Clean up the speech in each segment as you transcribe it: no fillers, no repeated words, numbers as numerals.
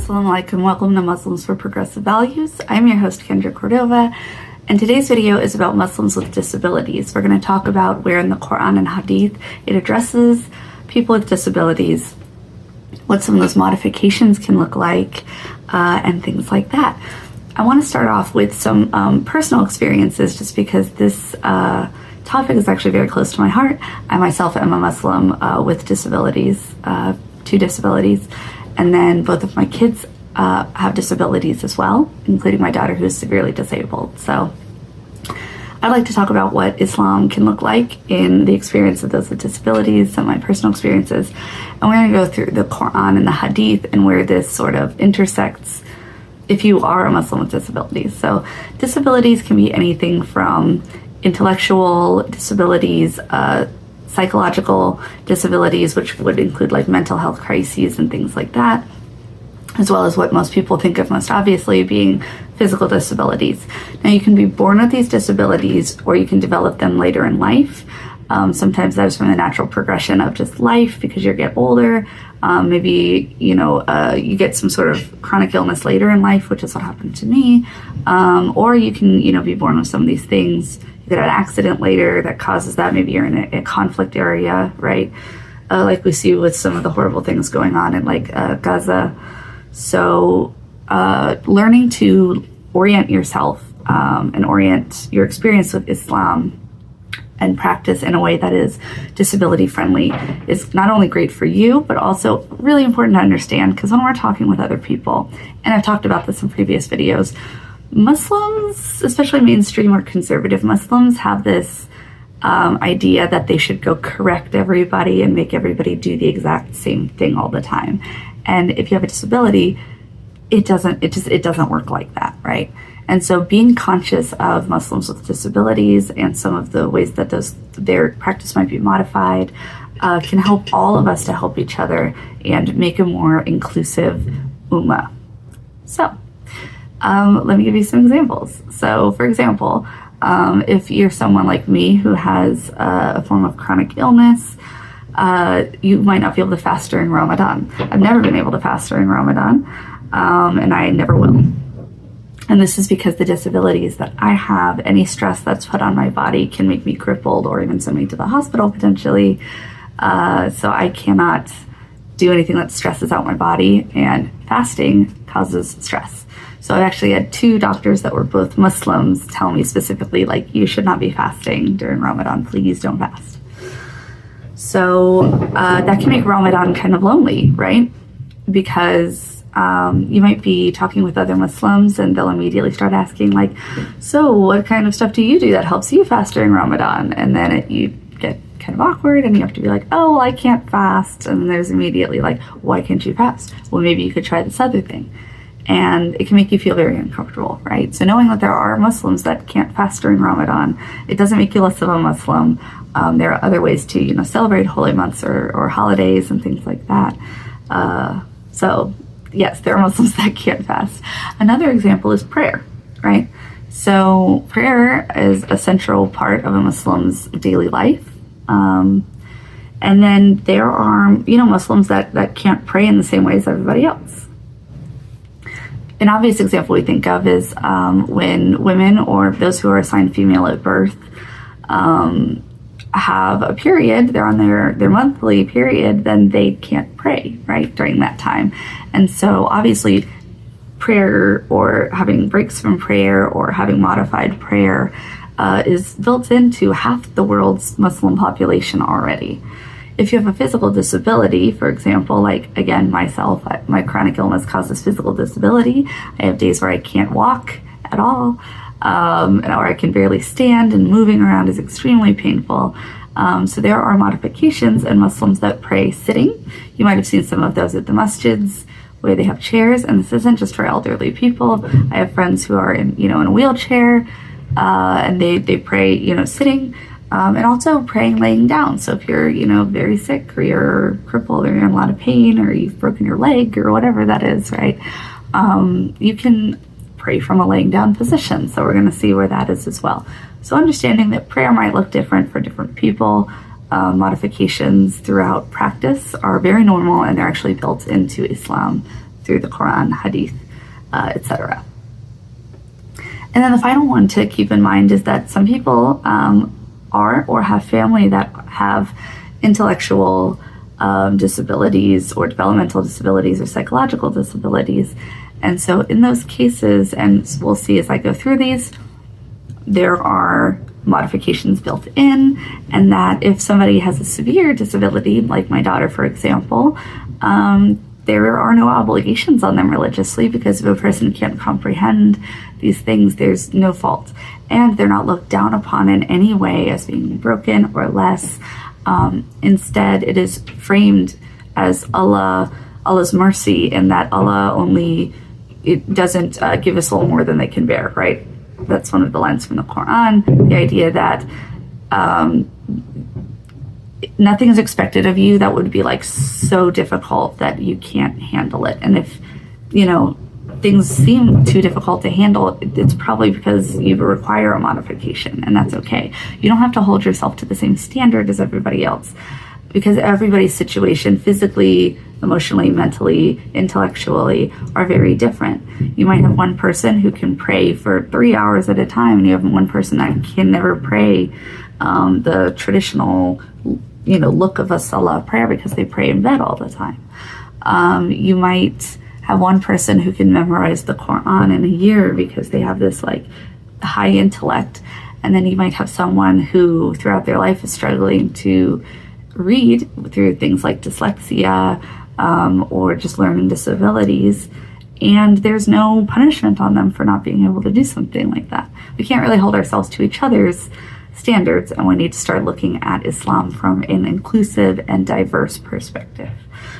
Assalamu alaikum, welcome to Muslims for Progressive Values. I'm your host Kendra Cordova, and today's video is about Muslims with disabilities. We're going to talk about where in the Quran and Hadith it addresses people with disabilities, what some of those modifications can look like, and things like that. I want to start off with some personal experiences just because this topic is actually very close to my heart. I myself am a Muslim with disabilities, 2 disabilities. And then both of my kids have disabilities as well, including my daughter who's severely disabled. So I'd like to talk about what Islam can look like in the experience of those with disabilities, some of my personal experiences. And we're going to go through the Quran and the Hadith and where this sort of intersects if you are a Muslim with disabilities. So disabilities can be anything from intellectual disabilities, psychological disabilities, which would include like mental health crises and things like that, as well as what most people think of most obviously being physical disabilities. Now you can be born with these disabilities or you can develop them later in life. Sometimes that's from the natural progression of just life because you get older. Maybe, you get some sort of chronic illness later in life, which is what happened to me. Or you can, be born with some of these things. You get an accident later that causes that. Maybe you're in a conflict area, right? Like we see with some of the horrible things going on in like Gaza. So learning to orient yourself and orient your experience with Islam and practice in a way that is disability friendly is not only great for you, but also really important to understand, because when we're talking with other people, and I've talked about this in previous videos, Muslims, especially mainstream or conservative Muslims, have this idea that they should go correct everybody and make everybody do the exact same thing all the time. And if you have a disability, it doesn't work like that, right? And so being conscious of Muslims with disabilities and some of the ways that their practice might be modified can help all of us to help each other and make a more inclusive ummah. So let me give you some examples. So for example, if you're someone like me who has a form of chronic illness, you might not be able to fast during Ramadan. I've never been able to fast during Ramadan, and I never will. And this is because the disabilities that I have, any stress that's put on my body can make me crippled or even send me to the hospital potentially. So I cannot do anything that stresses out my body, and fasting causes stress. So I actually had 2 doctors that were both Muslims tell me specifically, like, you should not be fasting during Ramadan. Please don't fast. So that can make Ramadan kind of lonely, right? Because you might be talking with other Muslims and they'll immediately start asking like, so what kind of stuff do you do that helps you fast during Ramadan? And then you get kind of awkward and you have to be like, oh, well, I can't fast. And there's immediately like, why can't you fast? Well, maybe you could try this other thing. And it can make you feel very uncomfortable, right? So knowing that there are Muslims that can't fast during Ramadan, it doesn't make you less of a Muslim. There are other ways to, celebrate holy months or holidays and things like that. So yes, there are Muslims that can't fast. Another example is prayer, right? So prayer is a central part of a Muslim's daily life. And then there are, Muslims that can't pray in the same way as everybody else. An obvious example we think of is when women or those who are assigned female at birth have a period, they're on their monthly period, then they can't pray, right, during that time. And so obviously prayer or having breaks from prayer or having modified prayer is built into half the world's Muslim population already. If you have a physical disability, for example, like again, myself, my chronic illness causes physical disability. I have days where I can't walk at all, or I can barely stand, and moving around is extremely painful. So there are modifications in Muslims that pray sitting. You might have seen some of those at the masjids where they have chairs, and this isn't just for elderly people. I have friends who are in a wheelchair, and they pray, sitting. And also praying laying down. So if you're, very sick or you're crippled or you're in a lot of pain or you've broken your leg or whatever that is, right? You can pray from a laying down position. So we're going to see where that is as well. So understanding that prayer might look different for different people, modifications throughout practice are very normal, and they're actually built into Islam through the Quran, Hadith, etc. And then the final one to keep in mind is that some people are or have family that have intellectual disabilities or developmental disabilities or psychological disabilities. And so in those cases, and we'll see as I go through these, there are modifications built in, and that if somebody has a severe disability, like my daughter, for example, there are no obligations on them religiously, because if a person can't comprehend these things, there's no fault. And they're not looked down upon in any way as being broken or less. Instead, it is framed as Allah's mercy, in that Allah only, it doesn't give us a little more than they can bear, right? That's one of the lines from the Quran, the idea that nothing is expected of you that would be like so difficult that you can't handle it. And if, things seem too difficult to handle, it's probably because you require a modification, and that's okay. You don't have to hold yourself to the same standard as everybody else, because everybody's situation, physically, emotionally, mentally, intellectually, are very different. You might have one person who can pray for 3 hours at a time, and you have one person that can never pray the traditional, look of a salah prayer, because they pray in bed all the time. You might have one person who can memorize the Quran in a year because they have this like high intellect, and then you might have someone who throughout their life is struggling to read through things like dyslexia or just learning disabilities, and there's no punishment on them for not being able to do something like that. We can't really hold ourselves to each other's standards, and we need to start looking at Islam from an inclusive and diverse perspective.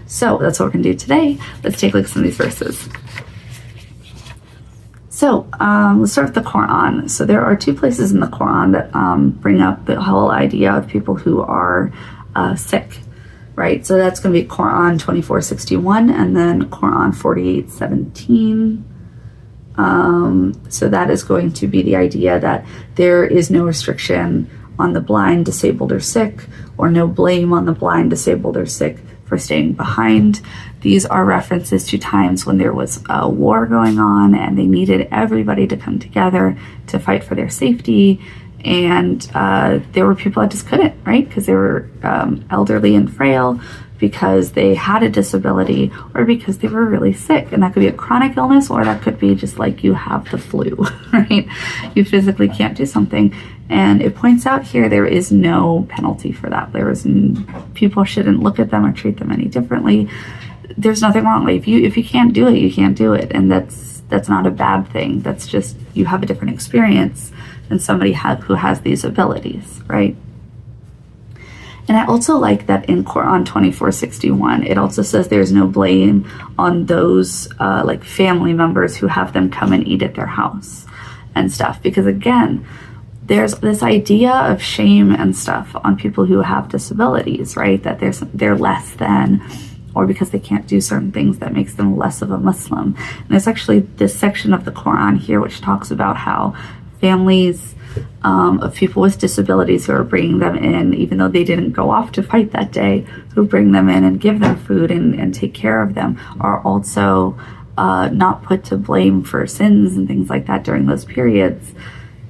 So that's what we're going to do today. Let's take a look at some of these verses. So let's start with the Quran. So there are two places in the Quran that bring up the whole idea of people who are sick, right? So that's going to be Quran 24:61 and then Quran 48:17. So that is going to be the idea that there is no restriction on the blind, disabled, or sick, or no blame on the blind, disabled, or sick for staying behind. These are references to times when there was a war going on and they needed everybody to come together to fight for their safety. And there were people that just couldn't, right? Because they were elderly and frail, because they had a disability, or because they were really sick. And that could be a chronic illness, or that could be just like you have the flu, right? You physically can't do something. And it points out here there is no penalty for that. People shouldn't look at them or treat them any differently. There's nothing wrong. Like if you can't do it, you can't do it. And that's not a bad thing. That's just, you have a different experience than somebody who has these abilities, right? And I also like that in Quran 24:61, it also says there's no blame on those like family members who have them come and eat at their house and stuff. Because again, there's this idea of shame and stuff on people who have disabilities, right? That they're less than, or because they can't do certain things that makes them less of a Muslim. And there's actually this section of the Quran here which talks about how families of people with disabilities who are bringing them in, even though they didn't go off to fight that day, who bring them in and give them food and take care of them, are also not put to blame for sins and things like that during those periods,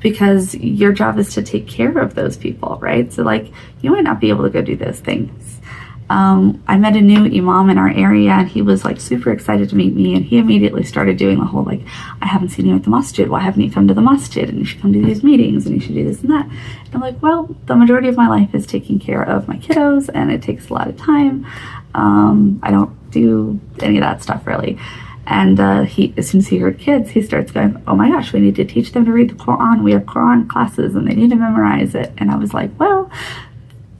because your job is to take care of those people, right? So like, you might not be able to go do those things. I met a new imam in our area, and he was like super excited to meet me, and he immediately started doing the whole like, I haven't seen you at the masjid, why haven't you come to the masjid, and you should come to these meetings, and you should do this and that. And I'm like, well, the majority of my life is taking care of my kiddos, and it takes a lot of time. I don't do any of that stuff really. And as soon as he heard kids, he starts going, oh my gosh, we need to teach them to read the Quran. We have Quran classes and they need to memorize it. And I was like, well,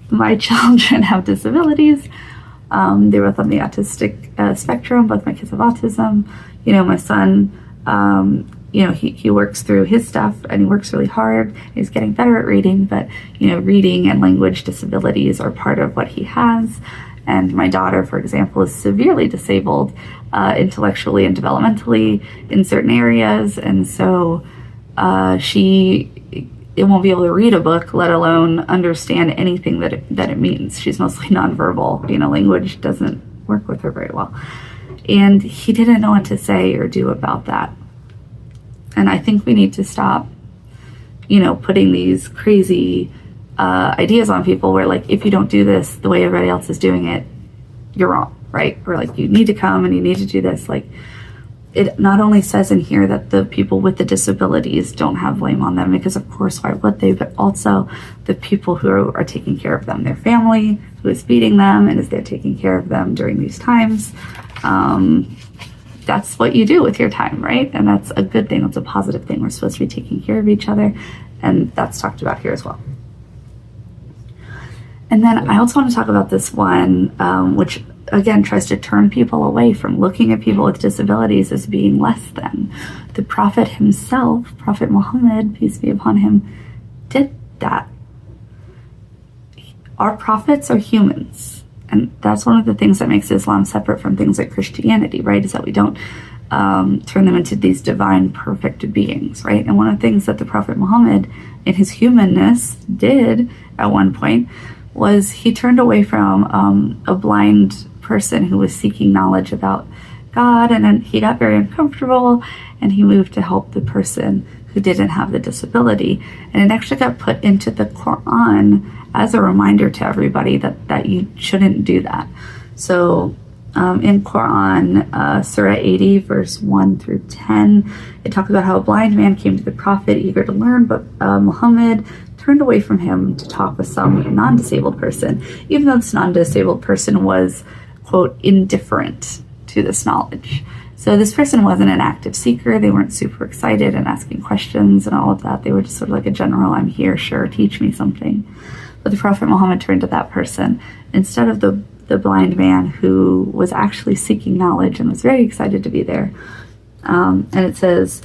my children have disabilities. They're both on the autistic spectrum. Both my kids have autism. My son, he works through his stuff and he works really hard. He's getting better at reading, but, reading and language disabilities are part of what he has. And my daughter, for example, is severely disabled intellectually and developmentally in certain areas. And so it won't be able to read a book, let alone understand anything that it means. She's mostly nonverbal. Language doesn't work with her very well. And he didn't know what to say or do about that. And I think we need to stop, putting these crazy ideas on people where, like, if you don't do this the way everybody else is doing it, you're wrong, right? Or like, you need to come and you need to do this. Like, it not only says in here that the people with the disabilities don't have blame on them, because of course, why would they? But also the people who are taking care of them, their family who is feeding them and is there taking care of them during these times. That's what you do with your time, right? And that's a good thing. That's a positive thing. We're supposed to be taking care of each other. And that's talked about here as well. And then I also want to talk about this one, which again tries to turn people away from looking at people with disabilities as being less than. The Prophet himself, Prophet Muhammad, peace be upon him, did that. Our prophets are humans. And that's one of the things that makes Islam separate from things like Christianity, right? Is that we don't turn them into these divine, perfect beings, right? And one of the things that the Prophet Muhammad, in his humanness, did at one point was he turned away from a blind person who was seeking knowledge about God, and then he got very uncomfortable, and he moved to help the person who didn't have the disability. And it actually got put into the Quran as a reminder to everybody that you shouldn't do that. So in Quran, Surah 80, verse 1 through 10, it talks about how a blind man came to the Prophet eager to learn, but Muhammad turned away from him to talk with some non-disabled person, even though this non-disabled person was, quote, indifferent to this knowledge. So this person wasn't an active seeker. They weren't super excited and asking questions and all of that. They were just sort of like a general, I'm here, sure, teach me something. But the Prophet Muhammad turned to that person instead of the blind man who was actually seeking knowledge and was very excited to be there. And it says,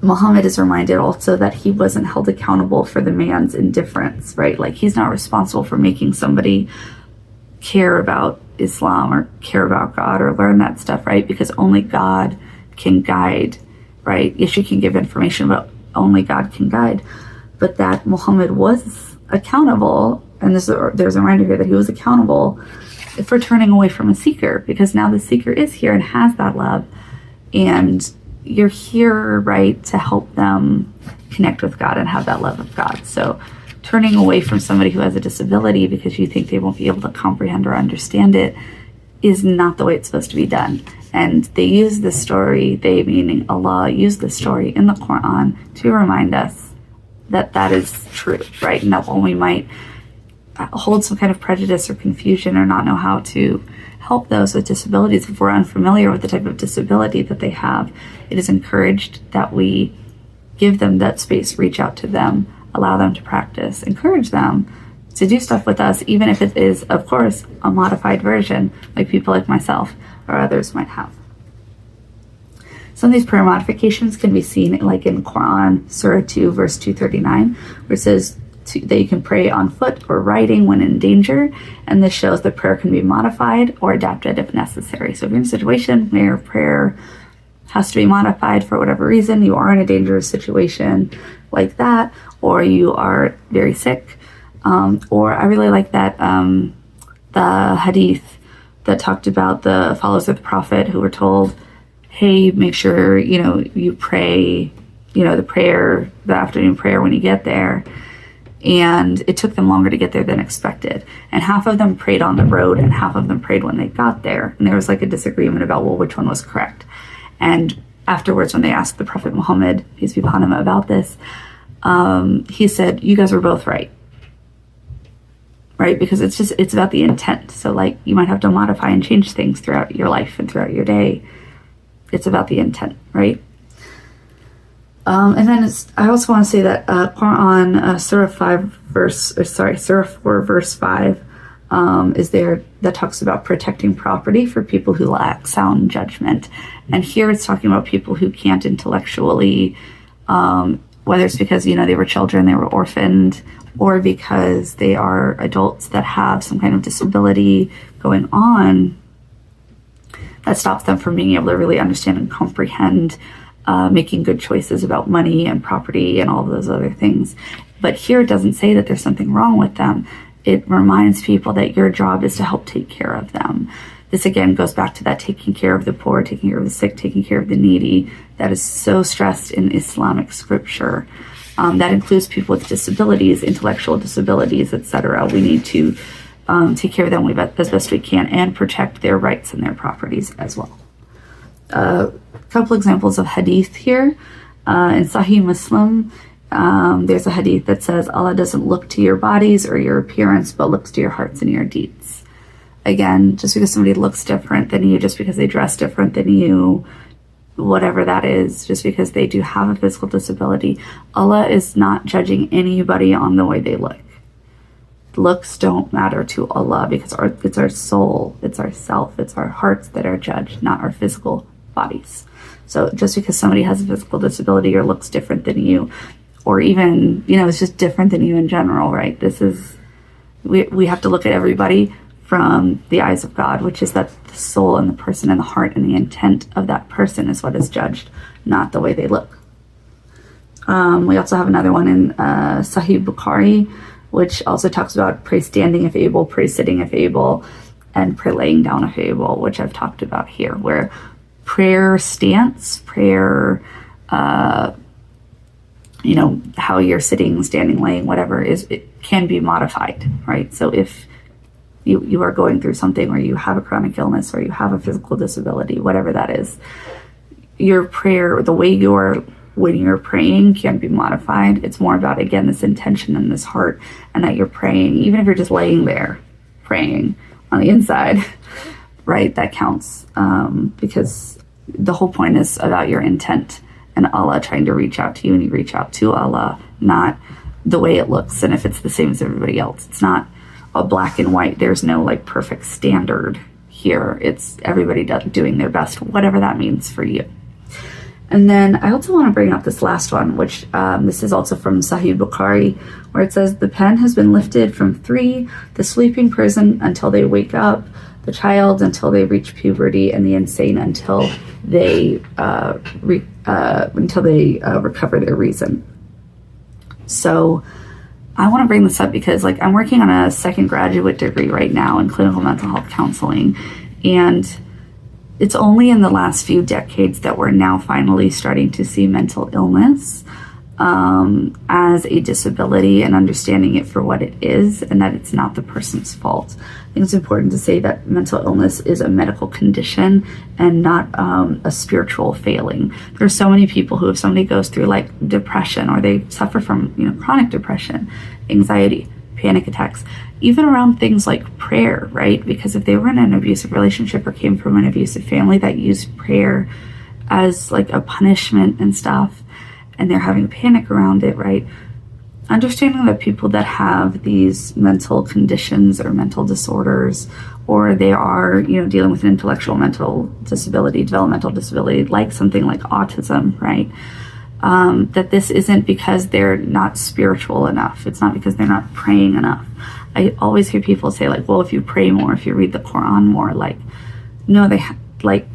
Muhammad is reminded also that he wasn't held accountable for the man's indifference, right? Like, he's not responsible for making somebody care about Islam or care about God or learn that stuff, right? Because only God can guide, right? Yes, you can give information, but only God can guide. But that Muhammad was accountable, and there's a reminder here that he was accountable for turning away from a seeker, because now the seeker is here and has that love, and you're here, right, to help them connect with God and have that love of God. So turning away from somebody who has a disability because you think they won't be able to comprehend or understand it is not the way it's supposed to be done. And they use this story, they meaning Allah, used this story in the Quran to remind us that that is true, right? And that when we might hold some kind of prejudice or confusion or not know how to help those with disabilities, if we're unfamiliar with the type of disability that they have, it is encouraged that we give them that space, reach out to them, allow them to practice, encourage them to do stuff with us, even if it is, of course, a modified version like people like myself or others might have. Some of these prayer modifications can be seen like in Quran, Surah 2, verse 239, where it says that you can pray on foot or riding when in danger, and this shows that prayer can be modified or adapted if necessary. So if you're in a situation where prayer has to be modified for whatever reason, you are in a dangerous situation like that, or you are very sick, or I really like that the hadith that talked about the followers of the Prophet who were told, hey, make sure, you pray, the afternoon prayer when you get there. And it took them longer to get there than expected. And half of them prayed on the road and half of them prayed when they got there. And there was like a disagreement about, well, which one was correct. And afterwards, when they asked the Prophet Muhammad, peace be upon him, about this, he said, you guys were both right. Right? Because it's about the intent. So like, you might have to modify and change things throughout your life and throughout your day. It's about the intent, right? And then I also want to say that Quran, Surah 4, verse 5, is there that talks about protecting property for people who lack sound judgment. And here it's talking about people who can't intellectually, whether it's because, they were children, they were orphaned, or because they are adults that have some kind of disability going on that stops them from being able to really understand and comprehend making good choices about money and property and all of those other things. But here it doesn't say that there's something wrong with them. it reminds people that your job is to help take care of them. This again goes back to that taking care of the poor, taking care of the sick, taking care of the needy. That is so stressed in Islamic scripture. That includes people with disabilities, intellectual disabilities, etc. We need to take care of them as best we can and protect their rights and their properties as well. A couple examples of hadith here. In Sahih Muslim, there's a hadith that says, Allah doesn't look to your bodies or your appearance, but looks to your hearts and your deeds. Again, just because somebody looks different than you, just because they dress different than you, whatever that is, just because they do have a physical disability, Allah is not judging anybody on the way they look. Looks don't matter to Allah because it's our soul, it's our self, it's our hearts that are judged, not our physical bodies. So just because somebody has a physical disability or looks different than you, or even, it's just different than you in general, right? We have to look at everybody from the eyes of God, which is that the soul and the person and the heart and the intent of that person is what is judged, not the way they look. We also have another one in Sahih Bukhari, which also talks about pray standing if able, pray sitting if able, and pray laying down if able, which I've talked about here, where prayer stance, prayer, how you're sitting, standing, laying, whatever, it can be modified, right? So if you are going through something, or you have a chronic illness, or you have a physical disability, whatever that is, your prayer, the way you are when you're praying, can be modified. It's more about, again, this intention and this heart, and that you're praying, even if you're just laying there praying on the inside, right? That counts, because the whole point is about your intent and Allah trying to reach out to you, and you reach out to Allah, not the way it looks. And if it's the same as everybody else, it's not a black and white. There's no perfect standard here. It's everybody doing their best, whatever that means for you. And then I also want to bring up this last one, which this is also from Sahih Bukhari, where it says, the pen has been lifted from 3, the sleeping person until they wake up, the child until they reach puberty, and the insane until they recover their reason. So I want to bring this up because I'm working on a second graduate degree right now in clinical mental health counseling, and it's only in the last few decades that we're now finally starting to see mental illness as a disability and understanding it for what it is, and that it's not the person's fault. I think it's important to say that mental illness is a medical condition and not a spiritual failing. There's so many people who, if somebody goes through depression, or they suffer from chronic depression, anxiety, panic attacks, even around things like prayer, right? Because if they were in an abusive relationship or came from an abusive family that used prayer as a punishment and stuff, and they're having panic around it, right? Understanding that people that have these mental conditions or mental disorders, or they are, dealing with an intellectual mental disability, developmental disability, like something like autism, right? That this isn't because they're not spiritual enough. It's not because they're not praying enough. I always hear people say well, if you pray more, if you read the Quran more, no, they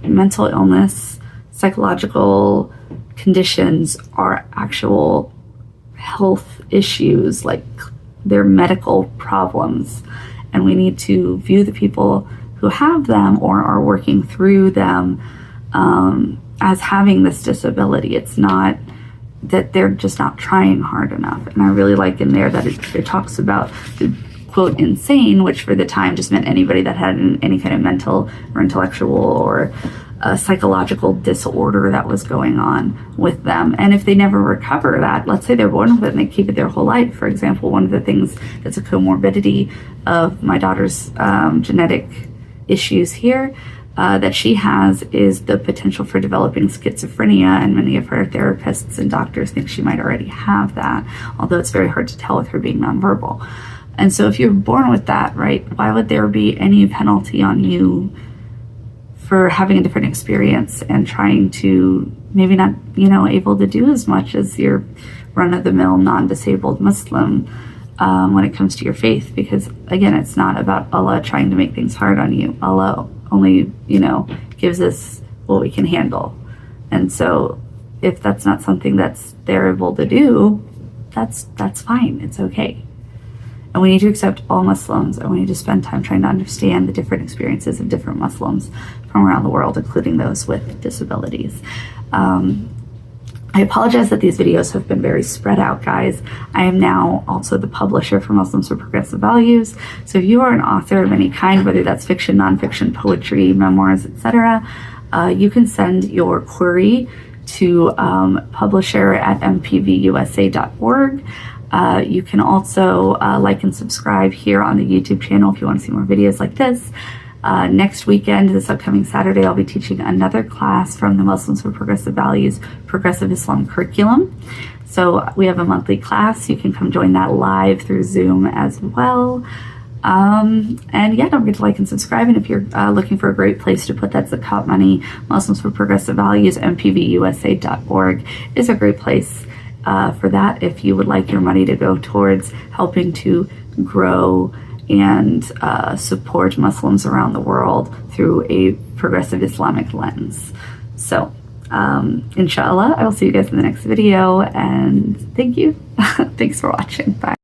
mental illness, psychological conditions are actual health issues, they're medical problems, and we need to view the people who have them or are working through them as having this disability. It's not that they're just not trying hard enough. And I really like in there that it talks about the quote insane, which for the time just meant anybody that had any kind of mental or intellectual or a psychological disorder that was going on with them. And if they never recover that, let's say they're born with it and they keep it their whole life. For example, one of the things that's a comorbidity of my daughter's genetic issues here that she has is the potential for developing schizophrenia, and many of her therapists and doctors think she might already have that, although it's very hard to tell with her being nonverbal. And so if you're born with that, right, why would there be any penalty on you for having a different experience and trying to maybe not, able to do as much as your run-of-the-mill non-disabled Muslim when it comes to your faith? Because again, it's not about Allah trying to make things hard on you. Allah only, gives us what we can handle. And so if that's not something that's they're able to do, that's fine. It's okay. And we need to accept all Muslims, and we need to spend time trying to understand the different experiences of different Muslims from around the world, including those with disabilities. I apologize that these videos have been very spread out, guys. I am now also the publisher for Muslims for Progressive Values. So if you are an author of any kind, whether that's fiction, nonfiction, poetry, memoirs, etc., you can send your query to publisher@mpvusa.org. You can also like and subscribe here on the YouTube channel if you want to see more videos like this. Next weekend, this upcoming Saturday, I'll be teaching another class from the Muslims for Progressive Values Progressive Islam curriculum. So we have a monthly class. You can come join that live through Zoom as well. And yeah, don't forget to like and subscribe. And if you're looking for a great place to put that zakat money, Muslims for Progressive Values, mpvusa.org is a great place for that if you would like your money to go towards helping to grow and support Muslims around the world through a progressive Islamic lens. So, inshallah, I will see you guys in the next video, and thank you. Thanks for watching. Bye.